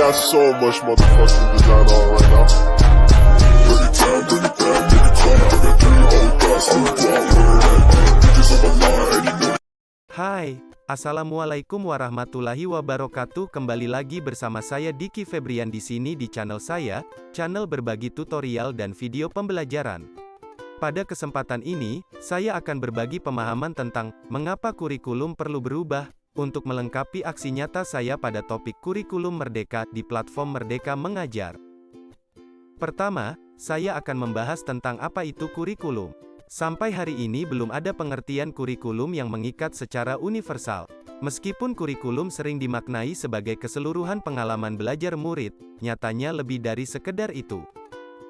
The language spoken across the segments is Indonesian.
got so much motherfucking design on right now. Bring it down, bring it down, make it clap. I got 3 old thoughts, I'm wild with it. Bitches on my line, and you know. Hai, Assalamualaikum warahmatullahi wabarakatuh. Kembali lagi bersama saya Diki Febrian di sini di channel saya, channel berbagi tutorial dan video pembelajaran. Pada kesempatan ini, saya akan berbagi pemahaman tentang mengapa kurikulum perlu berubah untuk melengkapi aksi nyata saya pada topik kurikulum merdeka di platform Merdeka Mengajar. Pertama, saya akan membahas tentang apa itu kurikulum. Sampai hari ini belum ada pengertian kurikulum yang mengikat secara universal. Meskipun kurikulum sering dimaknai sebagai keseluruhan pengalaman belajar murid, nyatanya lebih dari sekedar itu.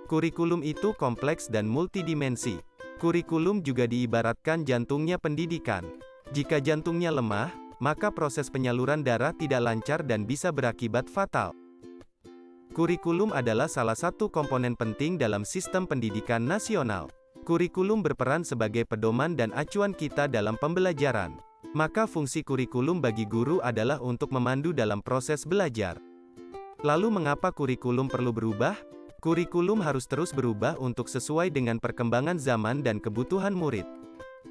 Kurikulum itu kompleks dan multidimensi. Kurikulum juga diibaratkan jantungnya pendidikan. Jika jantungnya lemah, maka proses penyaluran darah tidak lancar dan bisa berakibat fatal. Kurikulum adalah salah satu komponen penting dalam sistem pendidikan nasional. Kurikulum berperan sebagai pedoman dan acuan kita dalam pembelajaran. Maka fungsi kurikulum bagi guru adalah untuk memandu dalam proses belajar. Lalu mengapa kurikulum perlu berubah? Kurikulum harus terus berubah untuk sesuai dengan perkembangan zaman dan kebutuhan murid.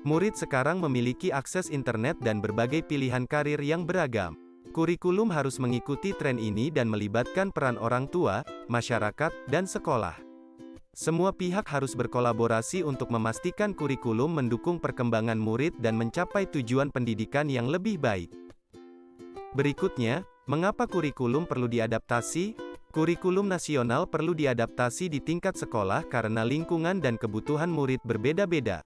Murid sekarang memiliki akses internet dan berbagai pilihan karir yang beragam. Kurikulum harus mengikuti tren ini dan melibatkan peran orang tua, masyarakat, dan sekolah. Semua pihak harus berkolaborasi untuk memastikan kurikulum mendukung perkembangan murid dan mencapai tujuan pendidikan yang lebih baik. Berikutnya, mengapa kurikulum perlu diadaptasi? Kurikulum nasional perlu diadaptasi di tingkat sekolah karena lingkungan dan kebutuhan murid berbeda-beda.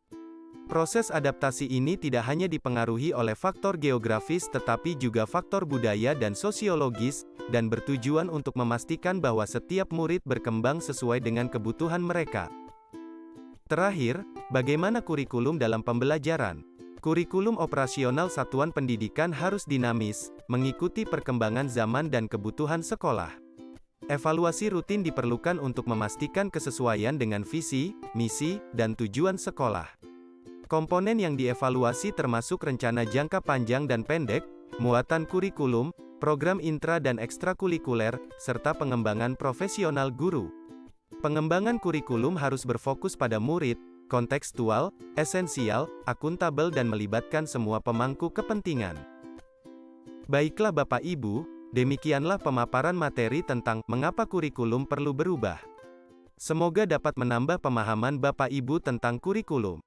Proses adaptasi ini tidak hanya dipengaruhi oleh faktor geografis tetapi juga faktor budaya dan sosiologis, dan bertujuan untuk memastikan bahwa setiap murid berkembang sesuai dengan kebutuhan mereka. Terakhir, bagaimana kurikulum dalam pembelajaran? Kurikulum operasional satuan pendidikan harus dinamis, mengikuti perkembangan zaman dan kebutuhan sekolah. Evaluasi rutin diperlukan untuk memastikan kesesuaian dengan visi, misi, dan tujuan sekolah. Komponen yang dievaluasi termasuk rencana jangka panjang dan pendek, muatan kurikulum, program intra dan ekstrakurikuler, serta pengembangan profesional guru. Pengembangan kurikulum harus berfokus pada murid, kontekstual, esensial, akuntabel dan melibatkan semua pemangku kepentingan. Baiklah Bapak Ibu, demikianlah pemaparan materi tentang mengapa kurikulum perlu berubah. Semoga dapat menambah pemahaman Bapak Ibu tentang kurikulum.